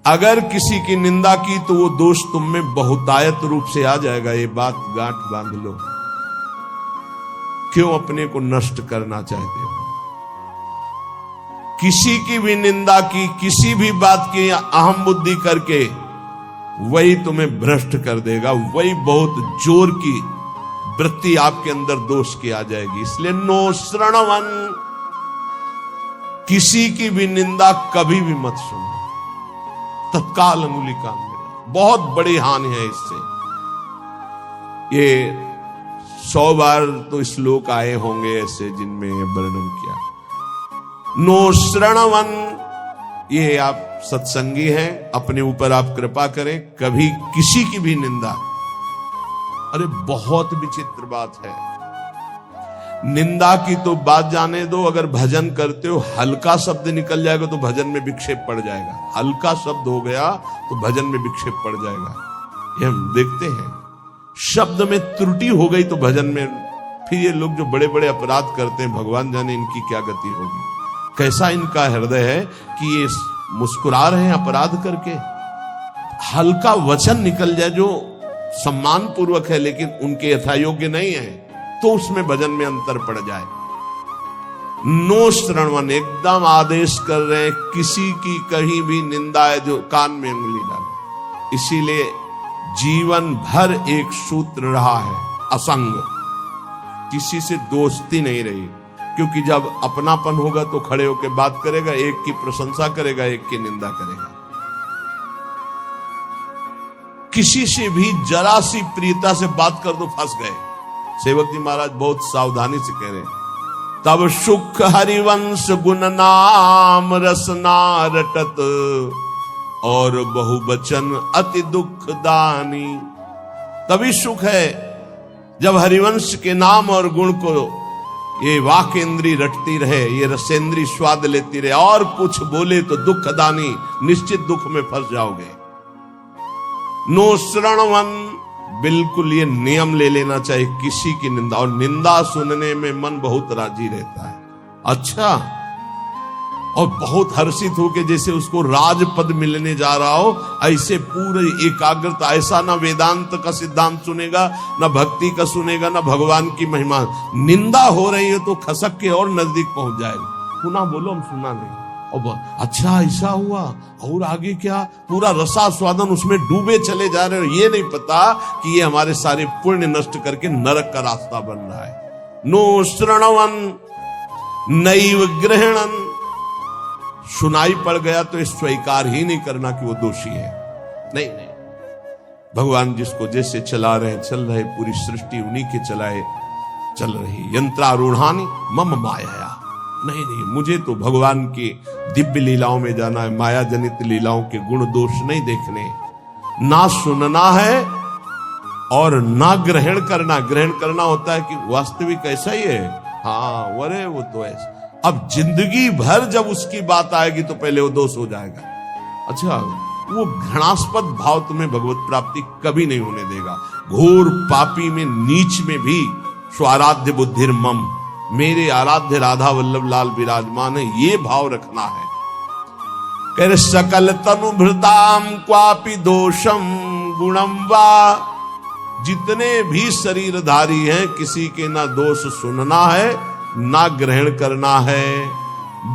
अगर किसी की निंदा की तो वो दोष तुम में बहुतायत रूप से आ जाएगा। ये बात गांठ बांध लो। क्यों अपने को नष्ट करना चाहते हो? किसी की भी निंदा की, किसी भी बात की अहम बुद्धि करके, वही तुम्हें भ्रष्ट कर देगा। वही बहुत जोर की वृत्ति आपके अंदर दोष की आ जाएगी। इसलिए नो श्रणवन, किसी की भी निंदा कभी भी मत सुनो। तत्काल अंगुली कान में, बहुत बड़ी हानि है इससे। ये 100 बार तो श्लोक आए होंगे ऐसे जिनमें वर्णन किया। नो श्रणवन, ये आप सत्संगी हैं, अपने ऊपर आप कृपा करें, कभी किसी की भी निंदा। अरे बहुत विचित्र बात है। निंदा की तो बात जाने दो, अगर भजन करते हो हल्का शब्द निकल जाएगा तो भजन में विक्षेप पड़ जाएगा। हल्का शब्द हो गया तो भजन में विक्षेप पड़ जाएगा। ये हम देखते हैं। शब्द में त्रुटि हो गई तो भजन में, फिर ये लोग जो बड़े बड़े अपराध करते हैं, भगवान जाने इनकी क्या गति होगी। कैसा इनका हृदय है कि ये मुस्कुरा रहे हैं अपराध करके। हल्का वचन निकल जाए जो सम्मान पूर्वक है लेकिन उनके यथायोग्य नहीं है, तो उसमें भजन में अंतर पड़ जाए। नो श्रणवन, एकदम आदेश कर रहे हैं, किसी की कहीं भी निंदा है जो कान में उंगली डालो। इसीलिए जीवन भर एक सूत्र रहा है, असंग। किसी से दोस्ती नहीं रही, क्योंकि जब अपनापन होगा तो खड़े होकर बात करेगा, एक की प्रशंसा करेगा, एक की निंदा करेगा। किसी से भी जरा सी प्रियता से बात कर दो, फंस गए। सेवक जी महाराज बहुत सावधानी से कह रहे हैं, तब सुख हरिवंश गुण नाम रसना रटत, और बहुवचन अति दुख दानी। तभी सुख है जब हरिवंश के नाम और गुण को ये वाक इंद्री रटती रहे, ये रसेंद्री स्वाद लेती रहे, और कुछ बोले तो दुख दानी, निश्चित दुख में फंस जाओगे। नो श्रणवन, बिल्कुल ये नियम ले लेना चाहिए किसी की निंदा। और निंदा सुनने में मन बहुत राजी रहता है। अच्छा, और बहुत हर्षित होके जैसे उसको राजपद मिलने जा रहा हो, ऐसे पूरे एकाग्रता। ऐसा ना वेदांत का सिद्धांत सुनेगा, ना भक्ति का सुनेगा, ना भगवान की महिमा। निंदा हो रही है तो खसक के और नजदीक पहुंच जाएगा। पुनः बोलो, हम सुना नहीं। अब अच्छा ऐसा हुआ, और आगे क्या, पूरा रसास्वादन उसमें डूबे चले जा रहे हो। ये नहीं पता कि ये हमारे सारे पुण्य नष्ट करके नरक का रास्ता बन रहा है। नो श्रणवन नैव ग्रहणन, सुनाई पड़ गया तो स्वीकार ही नहीं करना कि वो दोषी है। नहीं नहीं, भगवान जिसको जैसे चला रहे चल रहे, पूरी सृष्टि उन्हीं के चलाए चल रही। यंत्रारूढ़ानी मम माया, नहीं नहीं, मुझे तो भगवान की दिव्य लीलाओं में जाना है। माया जनित लीलाओं के गुण दोष नहीं देखने, ना सुनना है और ना ग्रहण करना। ग्रहण करना होता है कि वास्तविक ऐसा ही है, हाँ वरे वो तो ऐसा। अब जिंदगी भर जब उसकी बात आएगी तो पहले वो दोष हो जाएगा। अच्छा, वो घृणास्पद भाव तुम्हें भगवत प्राप्ति कभी नहीं होने देगा। घोर पापी में, नीच में भी स्वाराध्य बुद्धिर मम, मेरे आराध्य राधा वल्लभ लाल विराजमान है, ये भाव रखना है। कह रहे सकल तनु भृताम क्वापि दोषम गुणम वा, जितने भी शरीरधारी हैं किसी के ना दोष सुनना है ना ग्रहण करना है।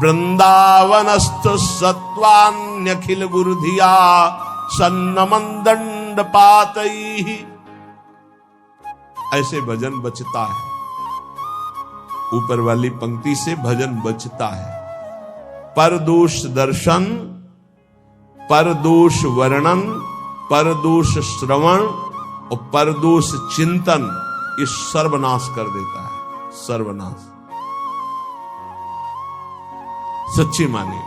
वृंदावनस्थ सत्वान्यखिल गुरुधिया सन्नमन दंड पातई, ऐसे भजन बचता है। ऊपर वाली पंक्ति से भजन बचता है। परदोष दर्शन, परदोष वर्णन, परदोष श्रवण और परदोष चिंतन, ये सर्वनाश कर देता है। सर्वनाश सच्ची मानिए।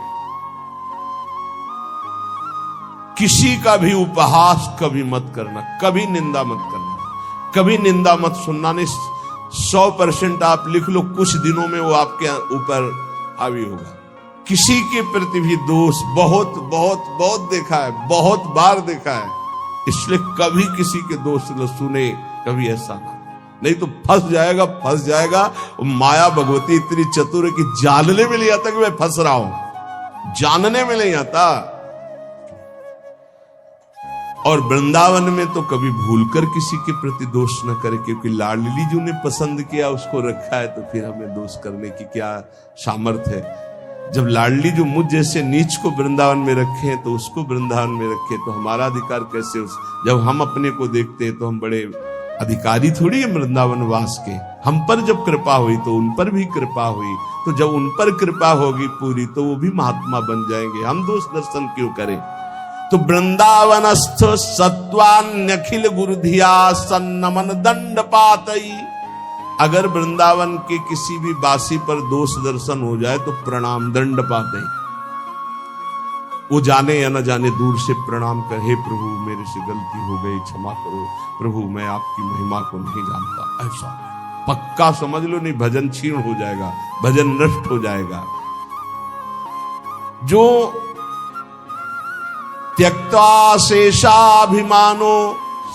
किसी का भी उपहास कभी मत करना, कभी निंदा मत करना, कभी निंदा मत सुनना। नहीं, 100% आप लिख लो, कुछ दिनों में वो आपके ऊपर हावी होगा। किसी के प्रति भी दोष बहुत बहुत बहुत देखा है, बहुत बार देखा है। इसलिए कभी किसी के दोष न सुने, कभी ऐसा ना, नहीं तो फंस जाएगा, फंस जाएगा। माया भगवती इतनी चतुर है कि जानने में नहीं आता कि मैं फंस रहा हूं, जानने में नहीं आता। और वृंदावन में तो कभी भूलकर किसी के प्रति दोष न करे, क्योंकि लाडली जी ने पसंद किया, उसको रखा है, तो फिर हमें दोष करने की क्या सामर्थ्य है। जब लाडली जो मुझ जैसे नीच को वृंदावन में रखे हैं, तो उसको वृंदावन में रखे, तो हमारा अधिकार कैसे जब हम अपने को देखते हैं तो हम बड़े अधिकारी थोड़ी है वृंदावन वास के। हम पर जब कृपा हुई तो उन पर भी कृपा हुई, तो जब उन पर कृपा होगी पूरी तो वो भी महात्मा बन जाएंगे, हम दोष दर्शन क्यों करें। तो वृंदावनस्थ सत्वान्यखिल गुरुधिया सन्नमन दंड पातई। अगर वृंदावन के किसी भी बासी पर दोष दर्शन हो जाए तो प्रणाम दंड पातई। वो जाने या न जाने दूर से प्रणाम कर, हे प्रभु मेरे से गलती हो गई, क्षमा करो प्रभु, मैं आपकी महिमा को नहीं जानता। ऐसा पक्का समझ लो, नहीं भजन क्षीण हो जाएगा, भजन नष्ट हो जाएगा। जो त्यक्त्वा शेषाभिमानो,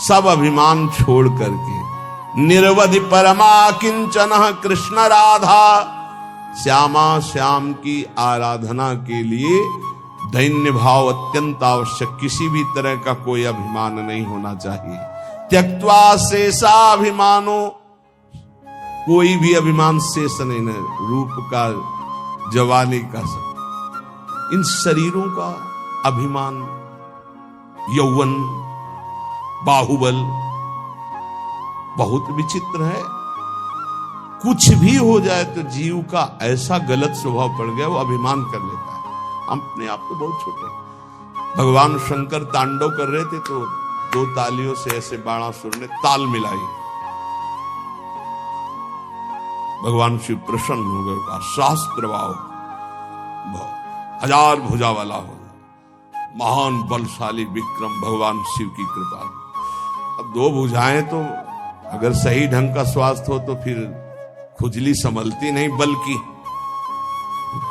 सब अभिमान छोड़ करके निरवधि परमा किंचन कृष्ण राधा, श्यामा श्याम की आराधना के लिए दैन्य भाव अत्यंत आवश्यक। किसी भी तरह का कोई अभिमान नहीं होना चाहिए। त्यक्त्वा शेषाभिमानो, कोई भी अभिमान शेष नहीं है, रूप का, जवानी का, सब इन शरीरों का अभिमान, यौवन, बाहुबल बहुत विचित्र है। कुछ भी हो जाए तो जीव का ऐसा गलत स्वभाव पड़ गया, वो अभिमान कर लेता है। हम अपने आप को बहुत छोटे। भगवान शंकर तांडव कर रहे थे तो दो तालियों से ऐसे बाणासुर ने ताल मिलाई, भगवान शिव प्रसन्न हो गए, कहा शास्त्र भाव, हजार भुजा वाला हो, महान बलशाली विक्रम भगवान शिव की कृपा। अब दो भुजाएं तो अगर सही ढंग का स्वास्थ्य हो तो फिर खुजली संभलती नहीं, बल्कि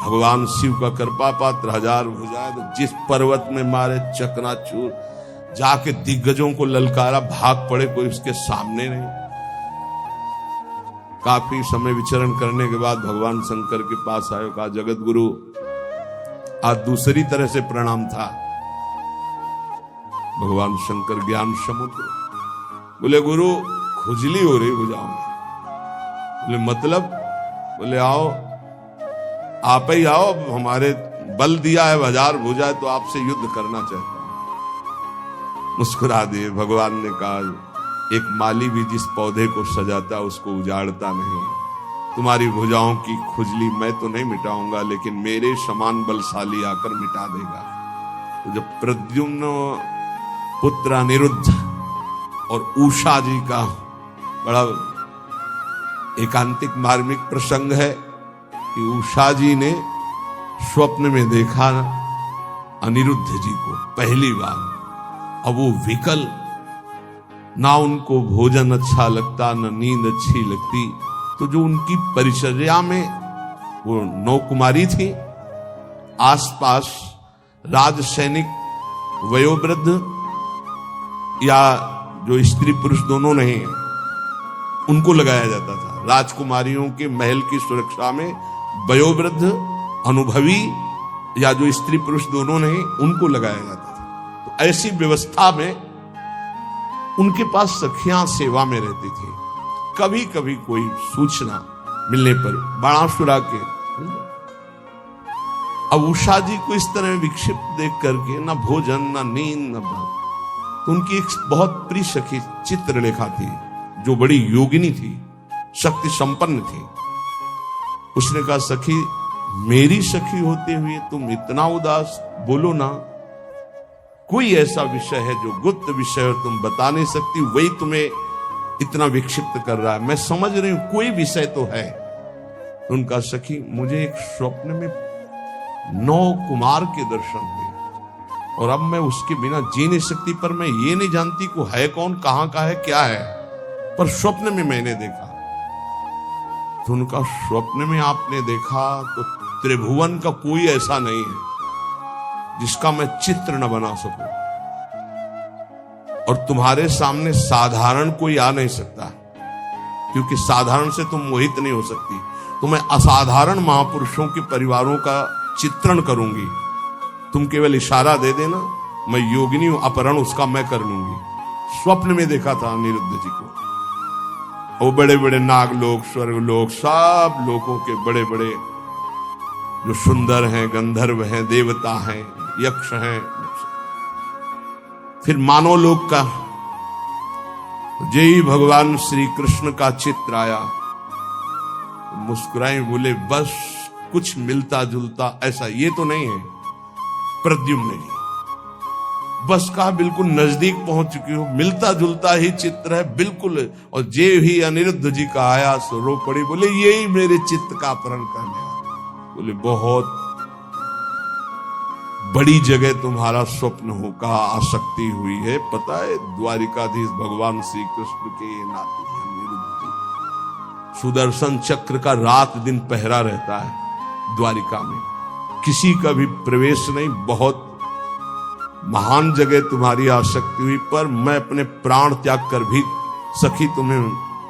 भगवान शिव का कृपा पात्र हजार भुजाएं, तो जिस पर्वत में मारे चकनाचूर, जाके दिग्गजों को ललकारा, भाग पड़े, कोई उसके सामने नहीं। काफी समय विचरण करने के बाद भगवान शंकर के पास आए, कहा जगत गुरु, आज दूसरी तरह से प्रणाम था। भगवान शंकर ज्ञान समुद्र, बोले गुरु खुजली हो रही भुजाओं में। बोले मतलब? बोले आओ, आप ही आओ, हमारे बल दिया है हजार भुजा है, तो आपसे युद्ध करना चाहता हूं। मुस्कुरा दिए। भगवान ने कहा एक माली भी जिस पौधे को सजाता उसको उजाड़ता नहीं, तुम्हारी भुजाओं की खुजली मैं तो नहीं मिटाऊंगा, लेकिन मेरे समान बलशाली आकर मिटा देगा। तो जब प्रद्युम्न पुत्र अनिरुद्ध और उषा जी का बड़ा एकांतिक मार्मिक प्रसंग है कि उषा जी ने स्वप्न में देखा अनिरुद्ध जी को पहली बार। अब वो विकल, ना उनको भोजन अच्छा लगता, ना नींद अच्छी लगती। तो जो उनकी परिचर्या में वो 9 कुमारी थी, आसपास राज सैनिक वयोवृद्ध या जो स्त्री पुरुष दोनों नहीं, उनको लगाया जाता था। राजकुमारियों के महल की सुरक्षा में वयोवृद्ध, अनुभवी या जो स्त्री पुरुष दोनों नहीं, उनको लगाया जाता था। तो ऐसी व्यवस्था में उनके पास सखियां सेवा में रहती थी। कभी कभी कोई सूचना मिलने पर बाणासुरा के, अब उषा जी को इस तरह विक्षिप्त देख करके ना भोजन, ना नींद, ना बात, तो उनकी एक बहुत प्रिय सखी चित्रलेखा थी, जो बड़ी योगिनी थी, शक्ति संपन्न थी। उसने कहा सखी, मेरी सखी होते हुए तुम इतना उदास, बोलो ना, कोई ऐसा विषय है जो गुप्त विषय है, तुम बता नहीं सकती, वही तुम्हें इतना विक्षिप्त कर रहा है। मैं समझ रही हूं कोई विषय तो है। उनका सखी, मुझे एक स्वप्न में 9 कुमार के दर्शन हुए और अब मैं उसके बिना जी नहीं सकती, पर मैं ये नहीं जानती को है कौन, कहां का है, क्या है, पर स्वप्न में मैंने देखा। तो उनका स्वप्न में आपने देखा तो त्रिभुवन का कोई ऐसा नहीं है जिसका मैं चित्र न बना सकूं, और तुम्हारे सामने साधारण कोई आ नहीं सकता, क्योंकि साधारण से तुम मोहित नहीं हो सकती। तो मैं असाधारण महापुरुषों के परिवारों का चित्रण करूंगी, तुम केवल इशारा दे देना, मैं योगिनी हूं, अपहरण उसका मैं कर लूंगी। स्वप्न में देखा था अनिरुद्ध जी को। वो बड़े बड़े नागलोक, स्वर्गलोक, सब लोगों के बड़े बड़े जो सुंदर हैं, गंधर्व हैं, देवता हैं, यक्ष हैं, फिर मानव लोक का जय भगवान श्री कृष्ण का चित्र आया, मुस्कुराए, बोले बस कुछ मिलता जुलता ऐसा ये तो नहीं है। प्रद्युम्न जी बस कहा बिल्कुल नजदीक पहुंच चुकी हो, मिलता जुलता ही चित्र है बिल्कुल। और जे ही अनिरुद्ध जी का आया सो रो पड़ी, बोले यही मेरे चित्त का अपहरण करने आया। बोले बहुत बड़ी जगह तुम्हारा स्वप्न हो, कहा आसक्ति हुई है, पता है द्वारिकाधीश भगवान श्री कृष्ण के नाती अनिरुद्ध जी, सुदर्शन चक्र का रात दिन पहरा रहता है द्वारिका में, किसी का भी प्रवेश नहीं। बहुत महान जगह तुम्हारी आसक्ति हुई, पर मैं अपने प्राण त्याग कर भी सखी तुम्हें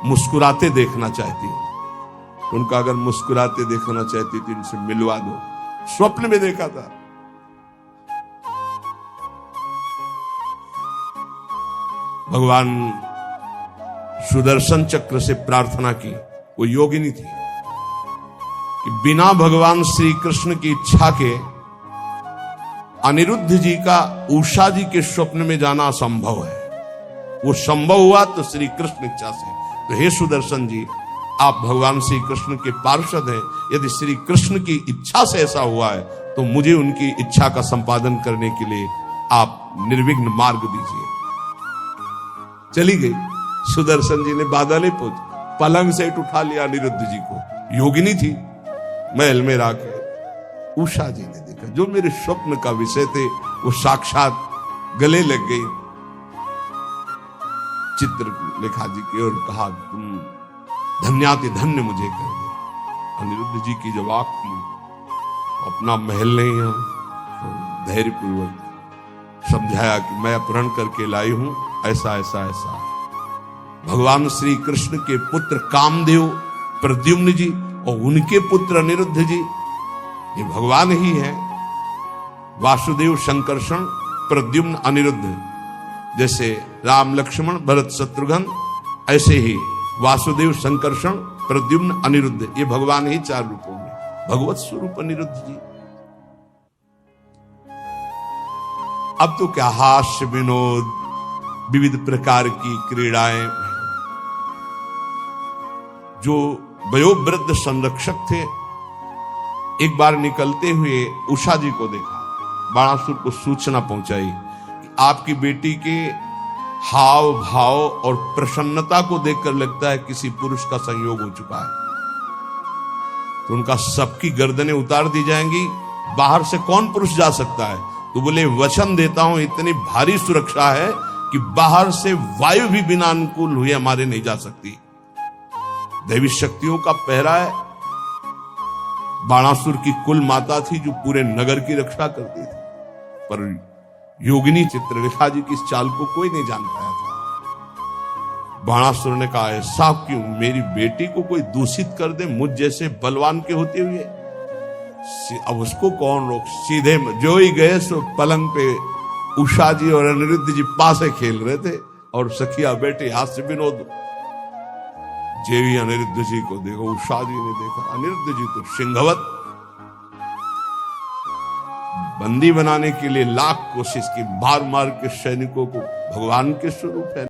मुस्कुराते देखना चाहती हूं। उनका अगर मुस्कुराते देखना चाहती तो इनसे मिलवा दो। स्वप्न में देखा था। भगवान सुदर्शन चक्र से प्रार्थना की, वो योगिनी थी कि बिना भगवान श्री कृष्ण की इच्छा के अनिरुद्ध जी का उषा जी के स्वप्न में जाना असंभव है। वो संभव हुआ तो श्री कृष्ण इच्छा से। तो हे सुदर्शन जी, आप भगवान श्री कृष्ण के पार्षद हैं, यदि श्री कृष्ण की इच्छा से ऐसा हुआ है तो मुझे उनकी इच्छा का संपादन करने के लिए आप निर्विघ्न मार्ग दीजिए। चली गई। सुदर्शन जी ने बादल पूछ पलंग से उठा लिया अनिरुद्ध जी को। योगिनी थी, महल में राके उषा जी ने देखा, जो मेरे स्वप्न का विषय थे वो साक्षात गले लग गई चित्रलेखा जी के, और कहा तुम धन्याति धन्य मुझे कर दे। अनिरुद्ध जी की जब आंख खुली, अपना महल नहीं है, तो धैर्यपूर्वक समझाया कि मैं अपहरण करके लाई हूं, ऐसा ऐसा ऐसा। भगवान श्री कृष्ण के पुत्र कामदेव प्रद्युम्न जी और उनके पुत्र अनिरुद्ध जी, ये भगवान ही है। वासुदेव शंकरषण प्रद्युम्न अनिरुद्ध, जैसे राम लक्ष्मण भरत शत्रुघ्न, ऐसे ही वासुदेव शंकरषण प्रद्युम्न अनिरुद्ध, ये भगवान ही चार रूपों में, भगवत स्वरूप अनिरुद्ध जी। अब तो क्या हास्य विनोद, विविध प्रकार की क्रीड़ाएं। जो वयोवृद्ध संरक्षक थे, एक बार निकलते हुए उषा जी को देखा, बाणासुर को सूचना पहुंचाई कि आपकी बेटी के हाव भाव और प्रसन्नता को देखकर लगता है किसी पुरुष का संयोग हो चुका है, तो उनका सबकी गर्दनें उतार दी जाएंगी, बाहर से कौन पुरुष जा सकता है। तो बोले वचन देता हूं, इतनी भारी सुरक्षा है कि बाहर से वायु भी बिना अनुकूल हुए हमारे नहीं जा सकती। दैवी शक्तियों का पहरा है। बाणासुर की कुल माता थी जो पूरे नगर की रक्षा करती थी, पर योगिनी चित्रलेखा जी की इस चाल को कोई नहीं जान पाया था। बाणासुर ने कहा ऐसा क्यों, मेरी बेटी को कोई दूषित कर दे मुझ जैसे बलवान के होते हुए, अब उसको कौन रोक। सीधे जो ही गए सो पलंग पे उषा जी और अनिरुद्ध जी पास खेल रहे थे, और सखिया बेटे हास्य विनोद। जेवी अनिरुद्ध जी को देखो, उषा जी ने देखा, अनिरुद्ध जी तो सिंहवत, बंदी बनाने के लिए लाख कोशिश की, मार मार के सैनिकों को, भगवान के स्वरूप है।